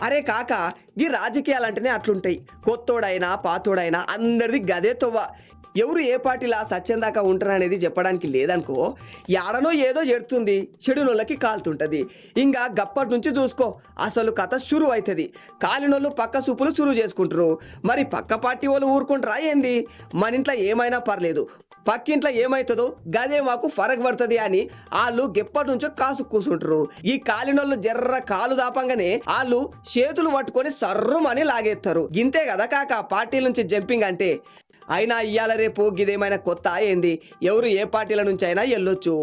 అరే కాక ఈ రాజకీయాలంటేనే అట్లుంటాయి. కొత్తోడైనా పాతోడైనా అందరిది గదే తొవ్వ. ఎవరు ఏ పార్టీలా సత్యం దాకా ఉంటారనేది చెప్పడానికి లేదనుకో. యాడనో ఏదో ఎడుతుంది, చెడునోళ్ళకి కాలుతుంటది. ఇంకా గప్పటి నుంచి చూసుకో అసలు కథ షురు అవుతుంది. కాలినోళ్ళు పక్క సూపులు చురువు చేసుకుంటారు. మరి పక్క పార్టీ వాళ్ళు ఊరుకుంటారా ఏంది? మన ఇంట్లో ఏమైనా పర్లేదు, పక్కింట్లో ఏమవుతుందో గదే మాకు ఫరక్ పడుతుంది అని వాళ్ళు గెప్పటి నుంచో కాసు కూసుంటారు. ఈ కాలినోళ్ళు జర్ర కాలు దాపంగానే వాళ్ళు చేతులు పట్టుకొని సర్రుమని లాగేస్తారు. గింతే కదా కాక పార్టీల నుంచి జంపింగ్ అంటే. అయినా ఇయ్యాల రేపు గిదేమైనా కొత్త ఏంది? ఎవరు ఏ పార్టీల నుంచి అయినా వెళ్ళొచ్చు,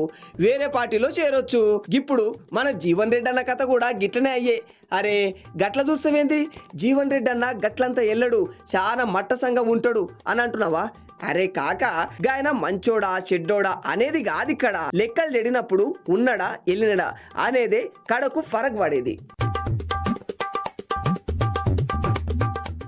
వేరే పార్టీలో చేరొచ్చు. ఇప్పుడు మన జీవన్ రెడ్డి అన్న కథ కూడా గిట్లనే అయ్యే. అరే గట్ల చూస్తామేంది? జీవన్ రెడ్డి అన్న గట్లంతా ఎల్లడు, చాలా మట్టసంగా ఉంటాడు అని అంటున్నావా? అరే కాక గాయన మంచోడా చెడ్డోడా అనేది కాదు ఇక్కడ. లెక్కలు చెడినప్పుడు ఉన్నడా వెళ్ళినడా అనేదే కడకు ఫరక్ పడేది.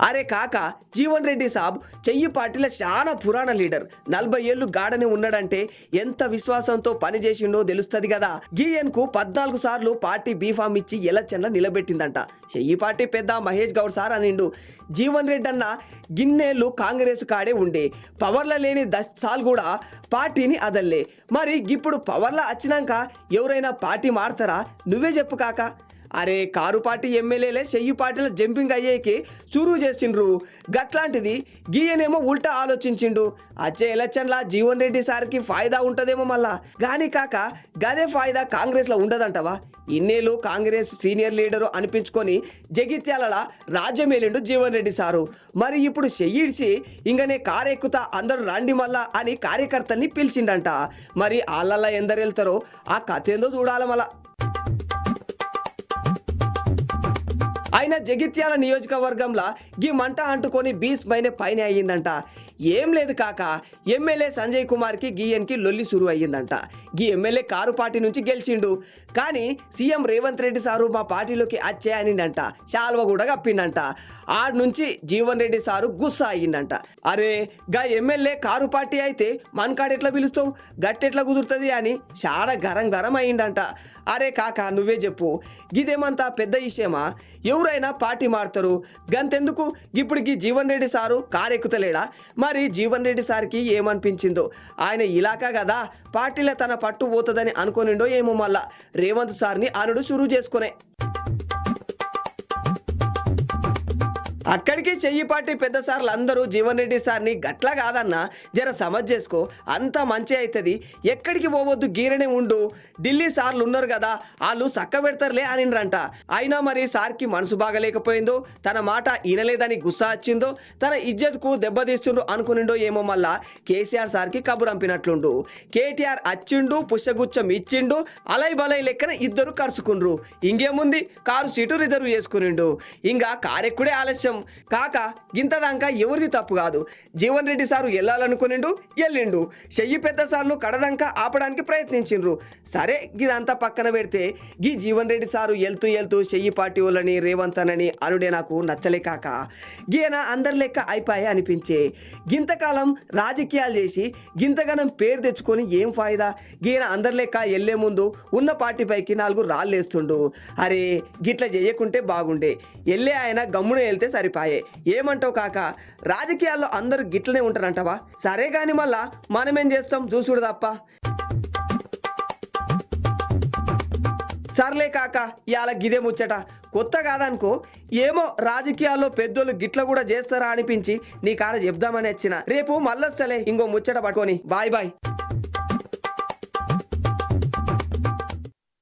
అరే కాక జీవన్ రెడ్డి సాబ్ చెయ్యి పార్టీల చాలా పురాణ లీడర్. 40 ఏళ్ళు గాడని ఉన్నాడంటే ఎంత విశ్వాసంతో పనిచేసిండో తెలుస్తుంది కదా. గీఎన్కు 14 సార్లు పార్టీ బీఫామ్ ఇచ్చి ఎలక్షన్ల నిలబెట్టిందంట. చెయ్యి పార్టీ పెద్ద మహేష్ గౌడ్ సార్ అనిండు. జీవన్ రెడ్డి అన్న గిన్నేళ్ళు కాంగ్రెస్ కాడే ఉండే, పవర్ల లేని 10 సార్లు కూడా పార్టీని అదల్లే. మరి ఇప్పుడు పవర్ల వచ్చినాక ఎవరైనా పార్టీ మారుతారా? నువ్వే చెప్పు కాక. అరే కారు పార్టీ ఎమ్మెల్యేలే చెయ్యి పార్టీల జంపింగ్ అయ్యేకి చురువు చేసిండ్రు. గట్లాంటిది గీయనేమో ఉల్టా ఆలోచించిండు. వచ్చే ఎలక్షన్లా జీవన్ రెడ్డి సార్కి ఫాయిదా ఉంటుందేమో మళ్ళా. గానీ కాక గదే ఫాయిదా కాంగ్రెస్లో ఉండదంటవా? ఇన్నేళ్ళు కాంగ్రెస్ సీనియర్ లీడరు అనిపించుకొని జగిత్యాల రాజ్యమేలిండు జీవన్ రెడ్డి సారు. మరి ఇప్పుడు చెయ్యిడిచి ఇంకనే కారెక్కుతా అందరూ రండి మళ్ళా అని కార్యకర్తల్ని పిలిచిండంట. మరి వాళ్ళల్లా ఎందరు వెళ్తారో ఆ కథ ఏందో చూడాలి మళ్ళా. అయినా జగిత్యాల నియోజకవర్గంలో గీ మంట అంటుకొని 20 మైనే పైన అయ్యిందంట. ఏం లేదు కాక, ఎమ్మెల్యే సంజయ్ కుమార్కి గీయన్కి లొల్లి సురు అయ్యిందంట. గీ ఎమ్మెల్యే కారు పార్టీ నుంచి గెలిచిండు, కానీ సీఎం రేవంత్ రెడ్డి సారు మా పార్టీలోకి వచ్చే అనిండంట. శాల్వ కూడా కప్పిండంట. ఆడ నుంచి జీవన్ రెడ్డి సారు గుస్సా అయ్యిందంట. అరే గా ఎమ్మెల్యే కారు పార్టీ అయితే మనకాడు ఎట్లా పిలుస్తావు, గట్టెట్లా కుదురుతుంది అని చాలా గరం అయ్యిందంట. అరే కాక నువ్వే చెప్పు, గిదేమంతా పెద్ద విషయమా? ఎవరైనా పార్టీ మారుతారు, గంతెందుకు ఇప్పుడు గీ జీవన్ రెడ్డి సారు కారెక్కుతలేడా? మరి జీవన్ రెడ్డి సార్కి ఏమనిపించిందో, ఆయన ఇలాకా కదా పార్టీలో తన పట్టు పోతుందని అనుకోనిండో ఏమో మళ్ళా రేవంత్ సార్ని అనుడు చురువు చేసుకునే. అక్కడికి చెయ్యి పార్టీ పెద్ద సార్లు అందరూ జీవన్ రెడ్డి సార్ని గట్లా కాదన్నా జర సమజ్ చేసుకో, అంతా మంచి అవుతుంది, ఎక్కడికి పోవద్దు గీరనే ఉండు, ఢిల్లీ సార్లు ఉన్నారు కదా వాళ్ళు చక్క పెడతారులే అనిండ్రంట. అయినా మరి సార్కి మనసు బాగలేకపోయిందో, తన మాట వినలేదని గుస్సా వచ్చిందో, తన ఇజ్జత్కు దెబ్బతీస్తుండ్రు అనుకునిండో ఏమో మళ్ళా కేసీఆర్ సార్కి కబురంపినట్లుండు. కేటీఆర్ వచ్చిండు, పుష్పగుచ్చం ఇచ్చిండు, అలై బలై లెక్కన ఇద్దరు కరుచుకుండ్రు. ఇంకేముంది, కారు సీటు రిజర్వ్ చేసుకునిండు. ఇంకా కారెక్కుడే ఆలస్యం కాక గింతదాకా ఎవరిది తప్పు కాదు. జీవన్ రెడ్డి సారు వెళ్ళాలనుకునిండు, వెళ్ళిండు. చెయ్యి పెద్ద సార్లు కడదాకా ఆపడానికి ప్రయత్నించిండ్రు. సరే గిదంతా పక్కన పెడితే గీ జీవన్ రెడ్డి సారు వెళ్తూ చెయ్యి పార్టీ వాళ్ళని రేవంత్ అని అనుడే నాకు నచ్చలే కాక. గీయన అందరి లెక్క అయిపోయా అనిపించే. గింతకాలం రాజకీయాలు చేసి గింతగానం పేరు తెచ్చుకొని ఏం ఫాయిదా? గీయన అందరి లెక్క వెళ్లే ముందు ఉన్న పార్టీపైకి 4 రాళ్ళు వేస్తుండు. అరే గిట్లా చేయకుంటే బాగుండే, వెళ్ళే ఆయన గమ్మున వెళ్తే సరిపాయే. ఏమంటావు కాక? రాజకీయాల్లో అందరూ గిట్లనే ఉంటారంటవా? సరే గాని మళ్ళా మనమేం చేస్తాం చూసుడు తప్ప. సర్లే కాక, ఇవాళ గిదే ముచ్చట, కొత్త కాదనుకో. ఏమో రాజకీయాల్లో పెద్దోళ్ళు గిట్ల కూడా చేస్తారా అనిపించి నీ కాడ చెప్దామని వచ్చిన. రేపు మళ్ళొచ్చలే ఇంకో ముచ్చట పట్టుకొని. బాయ్.